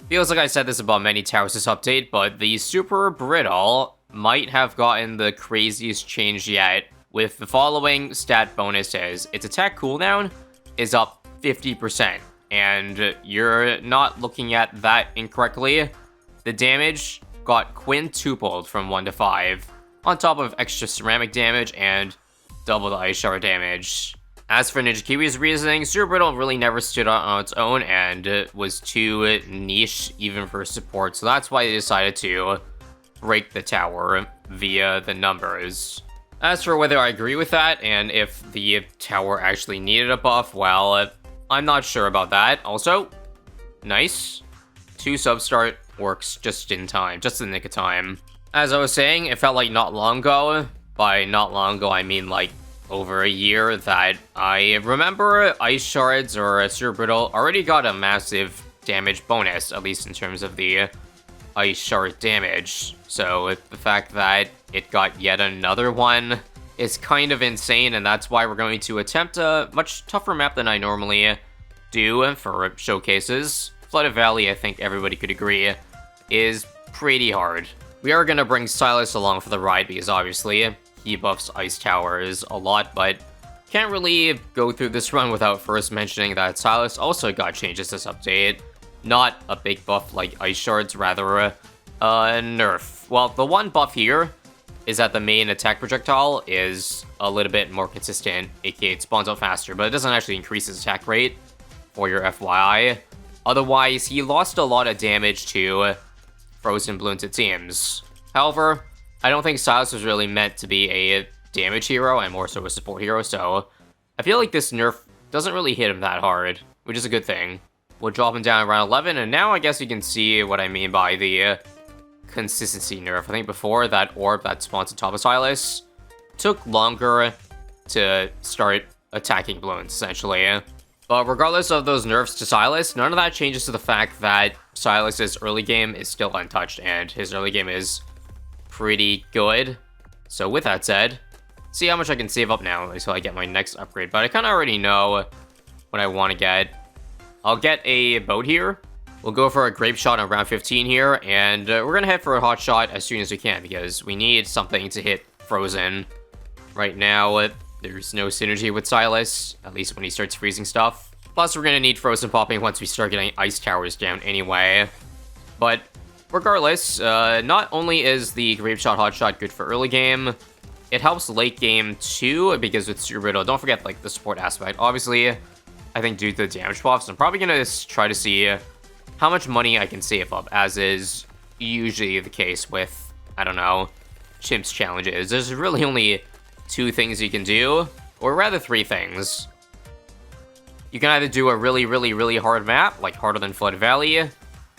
Feels like I said this about many towers this update, but the Super Brittle might have gotten the craziest change yet, with the following stat bonuses. Its attack cooldown is up 50%, and you're not looking at that incorrectly. The damage got quintupled from 1 to 5, on top of extra ceramic damage and double the ice shard damage. As for Ninja Kiwi's reasoning, Super Brittle really never stood out on its own and was too niche even for support, so that's why they decided to break the tower via the numbers. As for whether I agree with that, and if the tower actually needed a buff, well, I'm not sure about that. Also, nice. 2 substart works just in time, just in the nick of time. As I was saying, it felt like not long ago. By not long ago, I mean like over a year, that I remember Ice Shards or Super Brittle already got a massive damage bonus, at least in terms of the Ice Shard damage. So the fact that it got yet another one is kind of insane, and that's why we're going to attempt a much tougher map than I normally do for showcases. Flooded Valley, I think everybody could agree, is pretty hard. We are going to bring Silus along for the ride because obviously he buffs Ice Towers a lot, but can't really go through this run without first mentioning that Silus also got changes this update. Not a big buff like Ice Shards, rather a nerf. Well, the one buff here is that the main attack projectile is a little bit more consistent, aka it spawns out faster, but it doesn't actually increase his attack rate, for your FYI. Otherwise, he lost a lot of damage to Frozen Bloons, it seems. However, I don't think Silus was really meant to be a damage hero, and more so a support hero, so I feel like this nerf doesn't really hit him that hard, which is a good thing. We'll drop him down around 11, and now I guess you can see what I mean by the consistency nerf. I think before, that orb that spawns on top of Silus took longer to start attacking Bloons, essentially. But regardless of those nerfs to Silus, none of that changes to the fact that Silus's early game is still untouched, and his early game is pretty good. So with that said, see how much I can save up now until I get my next upgrade. But I kind of already know what I want to get. I'll get a boat here. We'll go for a grape shot on round 15 here, and we're going to head for a hot shot as soon as we can because we need something to hit Frozen. Right now, there's no synergy with Silus, at least when he starts freezing stuff. Plus, we're going to need Frozen popping once we start getting ice towers down anyway. But regardless, not only is the Grape Shot Hot Shot good for early game, it helps late game too, because with Super Brittle, don't forget like the support aspect. Obviously, I think due to the damage buffs, I'm probably going to try to see how much money I can save up, as is usually the case with, I don't know, Chimps challenges. There's really only 2 things you can do, or rather 3 things. You can either do a really hard map, like harder than Flood Valley.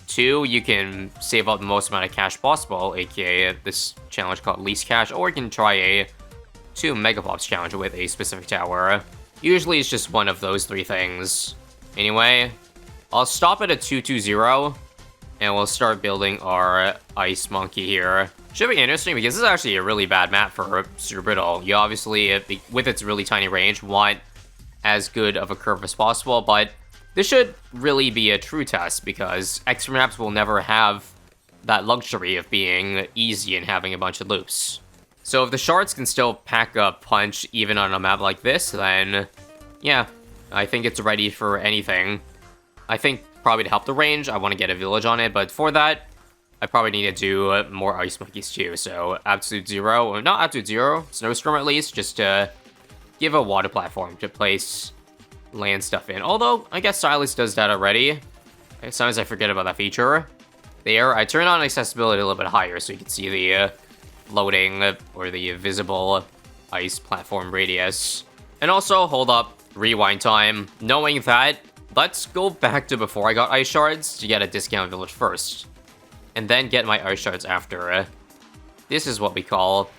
2, you can save up the most amount of cash possible, aka this challenge called Least Cash, or you can try a 2 Megapops challenge with a specific tower. Usually it's just one of those 3 things. Anyway, I'll stop at a 220, and we'll start building our Ice Monkey here. Should be interesting because this is actually a really bad map for Super Brittle. You obviously, with its really tiny range, want as good of a curve as possible, but this should really be a true test because extra maps will never have that luxury of being easy and having a bunch of loops. So if the shards can still pack a punch even on a map like this, then yeah, I think it's ready for anything. I think probably to help the range, I want to get a village on it, but for that, I probably need to do more Ice Monkeys too, so Absolute Zero, or not Absolute Zero, Snowstorm at least, just to give a water platform to place land stuff in. Although, I guess Silus does that already. Sometimes I forget about that feature. There, I turn on accessibility a little bit higher so you can see the floating or the visible ice platform radius. And also, hold up, rewind time, knowing that, let's go back to before I got Ice Shards to get a discount village first. And then get my Ice Shards after. This is what we call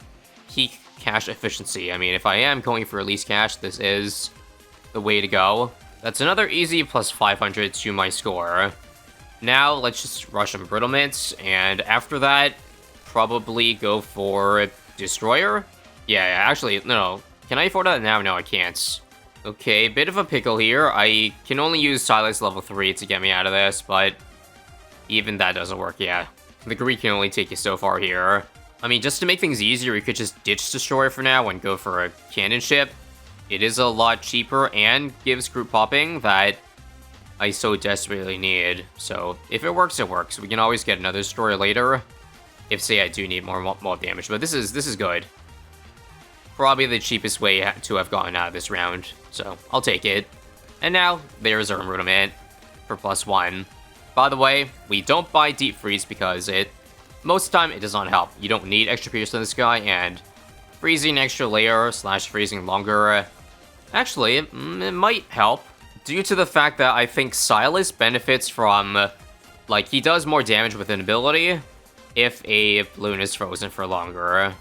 peak cash efficiency. I mean, if I am going for least cash, this is the way to go. That's another easy plus 500 to my score. Now, let's just rush Embrittlements, and after that, probably go for Destroyer? Yeah, actually, no. Can I afford that now? No, I can't. Okay, bit of a pickle here. I can only use Silus level 3 to get me out of this, but Even that doesn't work, yeah. The Greek can only take you so far here. I mean, just to make things easier, we could just ditch Destroyer for now and go for a cannon ship. It is a lot cheaper and gives group popping that I so desperately need. So if it works, it works. We can always get another Destroyer later. If, say, I do need more mob damage. But this is good. Probably the cheapest way to have gotten out of this round. So I'll take it. And now, there's our Rudiment for +1. By the way, we don't buy Deep Freeze because most of the time, it does not help. You don't need extra Pierce on this guy, and freezing an extra layer / freezing longer, actually, it might help. Due to the fact that I think Silus benefits from, like, he does more damage with an ability if a balloon is frozen for longer.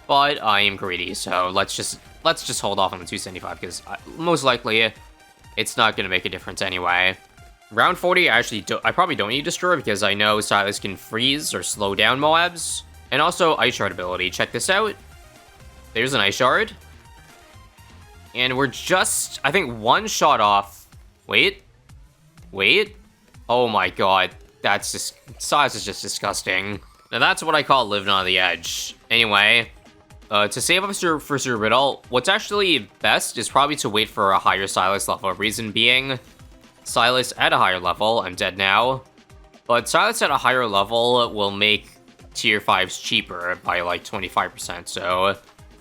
But I am greedy, so let's just hold off on the 275, because most likely, it's not going to make a difference anyway. Round 40, I probably don't need Destroyer because I know Silus can freeze or slow down mobs. And also, Ice Shard ability. Check this out. There's an Ice Shard. And we're just, I think, one shot off. Wait. Oh my god. That's just, Silus is just disgusting. Now that's what I call living on the edge. Anyway, to save up for Sir Brittle, what's actually best is probably to wait for a higher Silus level. Reason being, Silus at a higher level, I'm dead now, but Silus at a higher level will make tier 5s cheaper by like 25%, so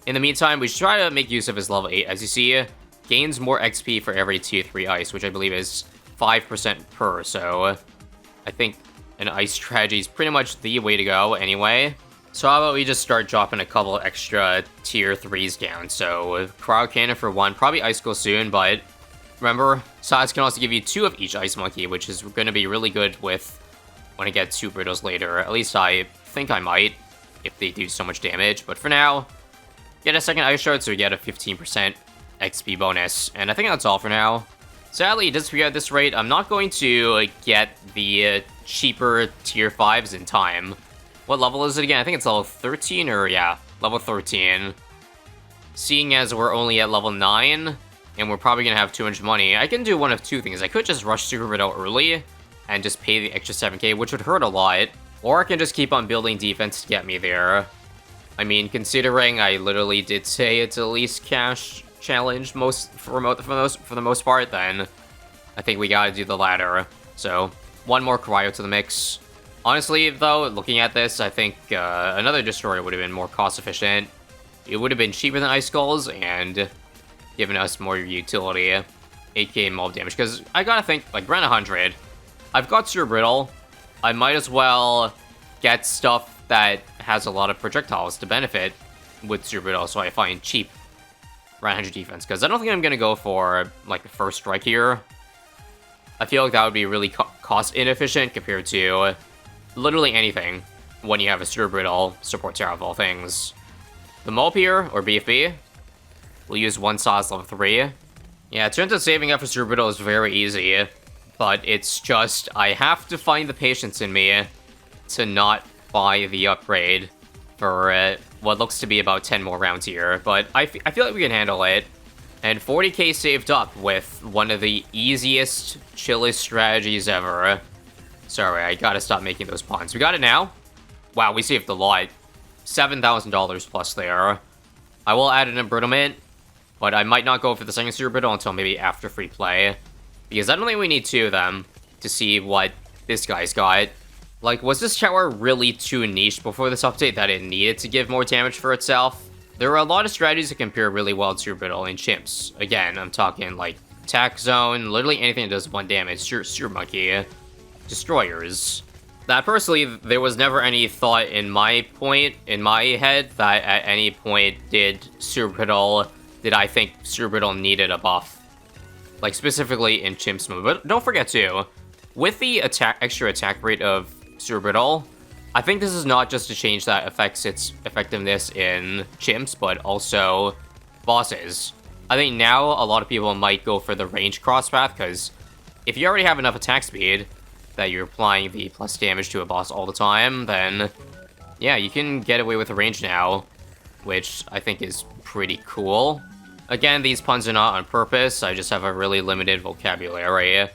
in the meantime, we should try to make use of his level 8. As you see, gains more XP for every tier 3 ice, which I believe is 5% per, so I think an ice strategy is pretty much the way to go anyway. So how about we just start dropping a couple extra tier 3s down, so Cryo Cannon for 1, probably Icicle soon, but remember, Silus can also give you 2 of each Ice Monkey, which is going to be really good with when I get 2 Brittles later. At least I think I might, if they do so much damage. But for now, get a second Ice Shard, so we get a 15% XP bonus. And I think that's all for now. Sadly, just at this rate, I'm not going to get the cheaper tier 5s in time. What level is it again? I think it's level 13, or yeah, level 13. Seeing as we're only at level 9... and we're probably going to have too much money, I can do one of two things. I could just rush Super Brittle early and just pay the extra 7k, which would hurt a lot. Or I can just keep on building defense to get me there. I mean, considering I literally did say it's a least cash challenge for the most part, then I think we gotta do the latter. So, one more Cryo to the mix. Honestly, though, looking at this, I think another Destroyer would have been more cost-efficient. It would have been cheaper than Ice Skulls, and giving us more utility, 8k mob damage, because I gotta think, like, around 100, I've got Sir Brittle, I might as well get stuff that has a lot of projectiles to benefit with Sir Brittle, so I find cheap around 100 defense, because I don't think I'm gonna go for, like, the first strike here. I feel like that would be really cost inefficient compared to literally anything when you have a Sir Brittle support tower of all things. The mob here, or BFB, we'll use one Silus level 3. Yeah, it turns out saving up for Sir Brittle is very easy, but it's just, I have to find the patience in me to not buy the upgrade for what looks to be about 10 more rounds here, but I feel like we can handle it. And 40k saved up with one of the easiest, chillest strategies ever. Sorry, I gotta stop making those puns. We got it now. Wow, we saved a lot. $7,000 plus there. I will add an embrittlement, but I might not go for the second Super Brittle until maybe after Freeplay, because I don't think we need 2 of them to see what this guy's got. Like, was this tower really too niche before this update that it needed to give more damage for itself? There are a lot of strategies that compare really well to Super Brittle and Chimps. Again, I'm talking like Attack Zone, literally anything that does 1 damage, Super Monkey, Destroyers. That personally, there was never any thought in my head that at any point did I think Super Brittle needed a buff. Like, specifically in Chimp's move. But don't forget, too, with the extra attack rate of Super Brittle, I think this is not just a change that affects its effectiveness in Chimps, but also bosses. I think now a lot of people might go for the range cross path, because if you already have enough attack speed that you're applying the plus damage to a boss all the time, then yeah, you can get away with the range now, which I think is pretty cool. Again, these puns are not on purpose, I just have a really limited vocabulary.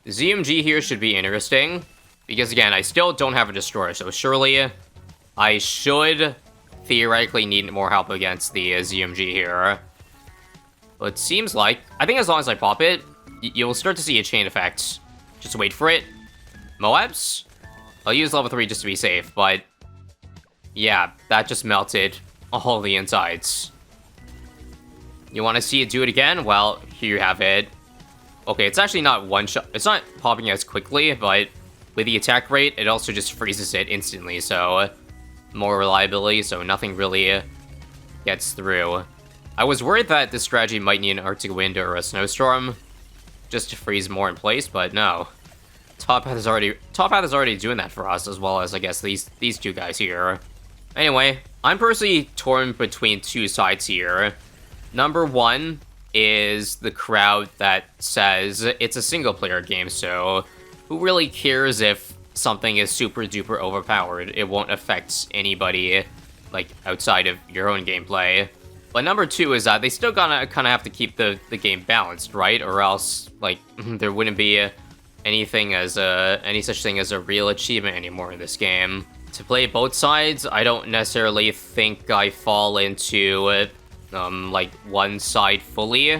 ZMG here should be interesting. Because again, I still don't have a destroyer, so surely I should theoretically need more help against the ZMG here. But it seems like, I think as long as I pop it, you'll start to see a chain effect. Just wait for it. Moabs? I'll use level 3 just to be safe, but yeah, that just melted all the insides. You want to see it do it again? Well, here you have it. Okay, it's actually not one shot. It's not popping as quickly, but with the attack rate, it also just freezes it instantly, so more reliability, so nothing really gets through. I was worried that this strategy might need an Arctic wind or a snowstorm just to freeze more in place, but no. Top Path is already doing that for us, as well as, I guess, these two guys here. Anyway, I'm personally torn between two sides here. Number one is the crowd that says it's a single-player game, so who really cares if something is super duper overpowered? It won't affect anybody, like, outside of your own gameplay. But number two is that they still gonna kind of have to keep the game balanced, right? Or else, like, there wouldn't be any such thing as a real achievement anymore in this game. To play both sides, I don't necessarily think I fall into like one side fully,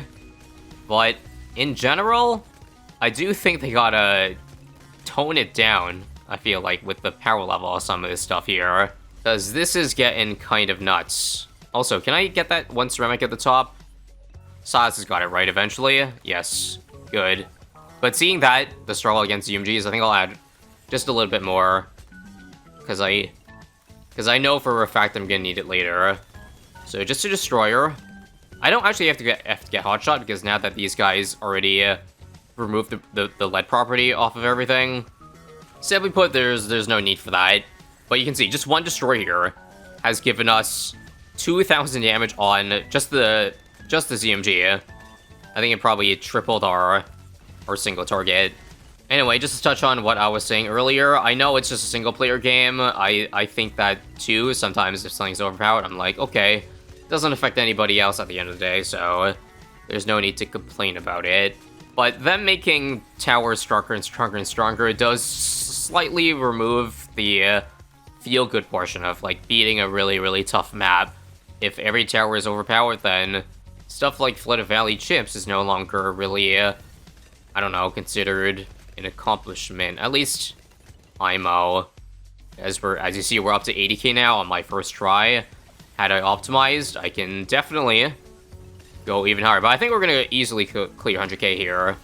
but in general, I do think they gotta tone it down, I feel like, with the power level of some of this stuff here, because this is getting kind of nuts. Also, can I get that one ceramic at the top? Silus has got it right eventually. Yes, good. But seeing that, the struggle against UMGs, I think I'll add just a little bit more, because I know for a fact I'm gonna need it later. So just a destroyer. I don't actually have to get hotshot, because now that these guys already removed the lead property off of everything, simply put, there's no need for that. But you can see, just one destroyer here has given us 2,000 damage on just the ZMG. I think it probably tripled our single target. Anyway, just to touch on what I was saying earlier, I know it's just a single player game. I think that too. Sometimes if something's overpowered, I'm like, okay, doesn't affect anybody else at the end of the day, so there's no need to complain about it. But them making towers stronger and stronger and stronger does slightly remove the feel-good portion of, like, beating a really, really tough map. If every tower is overpowered, then stuff like Flooded Valley Chips is no longer really, I don't know, considered an accomplishment. At least, IMO. As you see, we're up to 80k now on my first try. Had I optimized, I can definitely go even higher. But I think we're gonna easily clear 100k here.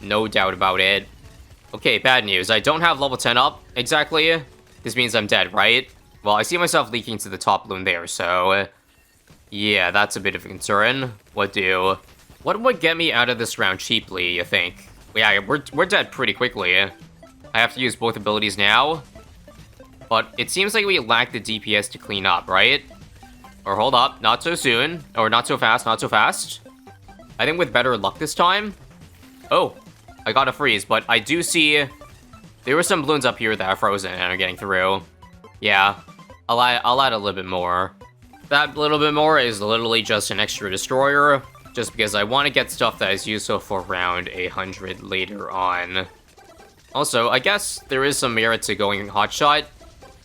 No doubt about it. Okay, bad news. I don't have level 10 up, exactly. This means I'm dead, right? Well, I see myself leaking to the top balloon there, so yeah, that's a bit of a concern. What would get me out of this round cheaply, you think? Yeah, we're dead pretty quickly. I have to use both abilities now. But it seems like we lack the DPS to clean up, right? Or hold up, not so soon. Or not so fast, not so fast. I think with better luck this time. Oh, I got a freeze, but I do see there were some balloons up here that are frozen and are getting through. Yeah, I'll add a little bit more. That little bit more is literally just an extra destroyer, just because I want to get stuff that is useful for round 100 later on. Also, I guess there is some merit to going hotshot,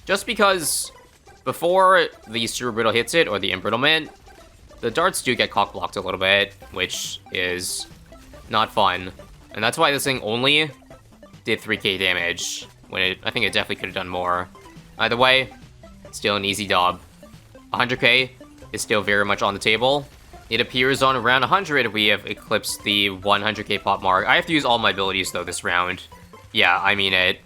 just because before the Super Brittle hits it, or the Embrittlement, the darts do get cock-blocked a little bit, which is not fun. And that's why this thing only did 3k damage, when I think it definitely could have done more. Either way, still an easy dub. 100k is still very much on the table. It appears on round 100 we have eclipsed the 100k pop mark. I have to use all my abilities though this round. Yeah, I mean it.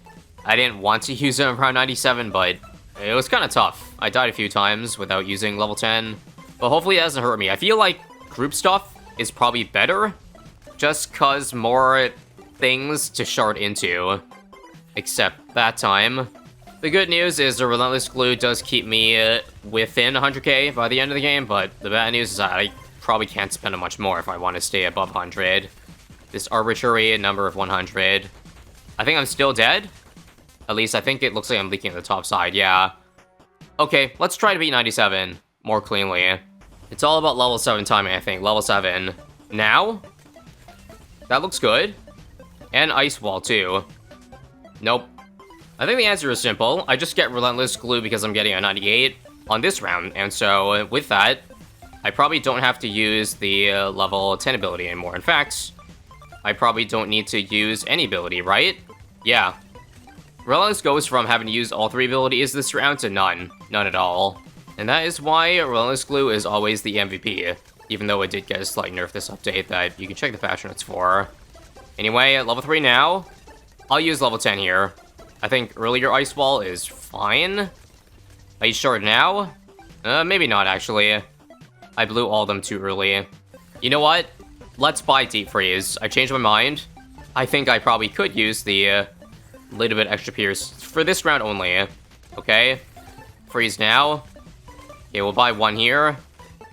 I didn't want to use them around 97, but it was kind of tough. I died a few times without using level 10, but hopefully it doesn't hurt me. I feel like group stuff is probably better, just cause more things to shard into. Except that time. The good news is the Relentless Glue does keep me within 100k by the end of the game, but the bad news is that I probably can't spend much more if I want to stay above 100. This arbitrary number of 100. I think I'm still dead. At least I think it looks like I'm leaking on the top side, yeah. Okay, let's try to beat 97 more cleanly. It's all about level 7 timing, I think. Level 7. Now? That looks good. And Ice Wall, too. Nope. I think the answer is simple. I just get Relentless Glue because I'm getting a 98 on this round, and so with that, I probably don't have to use the level 10 ability anymore. In fact, I probably don't need to use any ability, right? Yeah. Relentless goes from having to use all 3 abilities this round to none. None at all. And that is why Relentless Glue is always the MVP, even though it did get a slight nerf this update that you can check the patch notes for. Anyway, at level 3 now, I'll use level 10 here. I think earlier Ice Wall is fine. Ice Shard now? Maybe not, actually. I blew all of them too early. You know what? Let's buy Deep Freeze. I changed my mind. I think I probably could use the little bit extra Pierce for this round only. Okay? Freeze now. Okay, we'll buy 1 here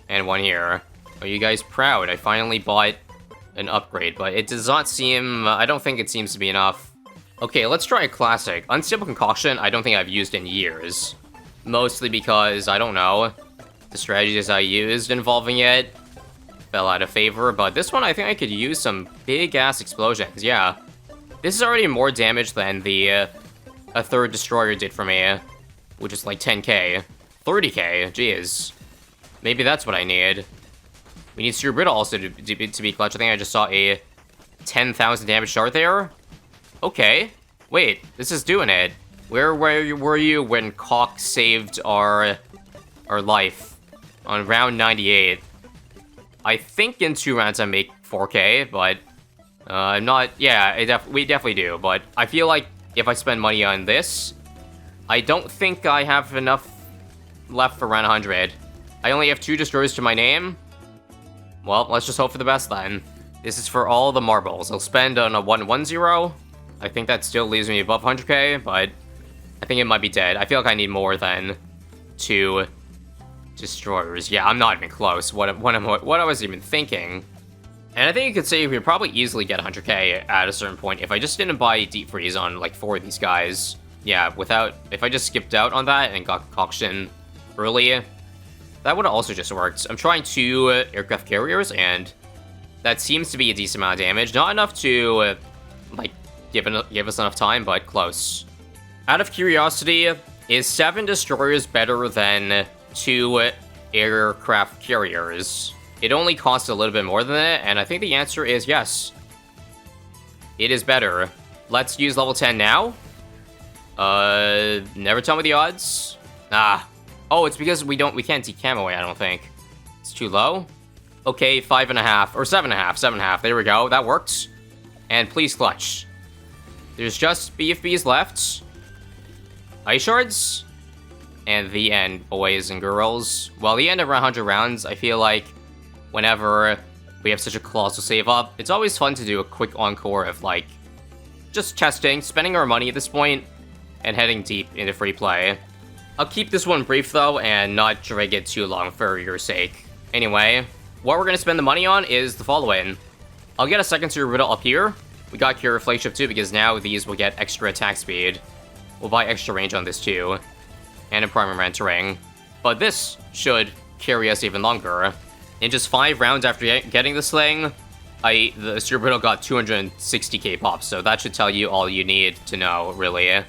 and 1 here. Are you guys proud? I finally bought an upgrade, but it does not seem... I don't think it seems to be enough. Okay, let's try a classic. Unstable Concoction, I don't think I've used in years. Mostly because, I don't know, the strategies I used involving it fell out of favor, but this one I think I could use some big-ass explosions, yeah. This is already more damage than the a third destroyer did for me, which is like 10k. 30k, jeez. Maybe that's what I need. We need Super Brittle also to be clutch. I think I just saw a 10,000 damage shard there. Okay. Wait, this is doing it. Where were you when Cock saved our life? On round 98. I think in 2 rounds I make 4k, but I'm not... Yeah, we definitely do, but I feel like if I spend money on this, I don't think I have enough left for round 100. I only have 2 destroyers to my name. Well, let's just hope for the best then. This is for all the marbles. I'll spend on a 110. I think that still leaves me above 100k, but I think it might be dead. I feel like I need more than 2 destroyers. Yeah, I'm not even close. What I was even thinking. And I think you could say we could probably easily get 100k at a certain point if I just didn't buy Deep Freeze on like 4 of these guys. Yeah, if I just skipped out on that and got Concoction early, that would have also just worked. I'm trying 2 aircraft carriers, and that seems to be a decent amount of damage. Not enough to, like, give us enough time, but close. Out of curiosity, is 7 destroyers better than 2 aircraft carriers? It only costs a little bit more than it, and I think the answer is yes. It is better. Let's use level 10 now. Never tell me the odds. Oh, it's because we can't decam away, I don't think. It's too low. Okay, 5.5, or 7.5, 7.5. There we go, that works. And please clutch. There's just BFBs left. Ice Shards. And the end, boys and girls. Well, the end of 100 rounds, I feel like whenever we have such a colossal save up, it's always fun to do a quick encore of, like, just testing, spending our money at this point, and heading deep into free play. I'll keep this one brief, though, and not drag it too long for your sake. Anyway, what we're going to spend the money on is the following. I'll get a second Super Brittle up here. We got Cure Flagship too, because now these will get extra attack speed. We'll buy extra range on this too. And a Primer Entering. But this should carry us even longer. In just 5 rounds after getting this thing, the Super Brittle got 260k pops, so that should tell you all you need to know, really.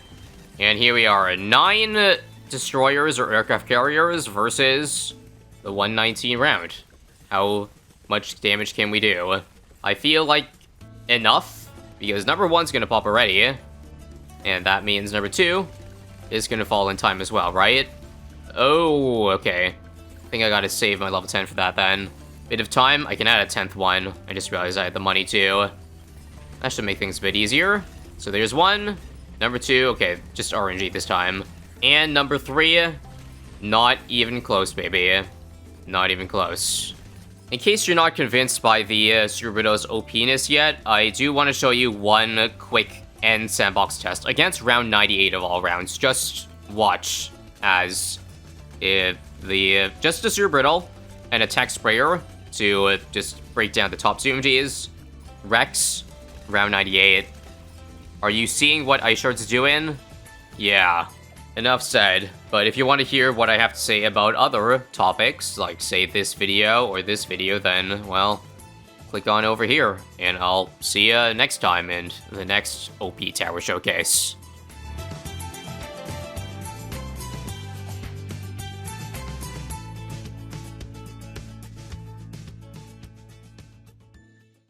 And here we are, 9 destroyers or aircraft carriers versus the 119 round. How much damage can we do? I feel like enough, because number 1's gonna pop already, and that means number 2 is gonna fall in time as well, right? Oh, okay. I think I gotta save my level 10 for that then. Bit of time, I can add a 10th one. I just realized I had the money too. That should make things a bit easier. So there's 1. Number 2, okay, just RNG this time. And number 3, not even close, baby. Not even close. In case you're not convinced by the Super Brittle's OP-ness yet, I do want to show you one quick end sandbox test against round 98 of all rounds. Just watch as just a Super Brittle and a Tech Sprayer to just break down the top 2 MGs. Rex, round 98. Are you seeing what Ice Shard's doing? Yeah. Enough said, but if you want to hear what I have to say about other topics, like say this video or this video, then, well, click on over here, and I'll see you next time in the next OP Tower Showcase.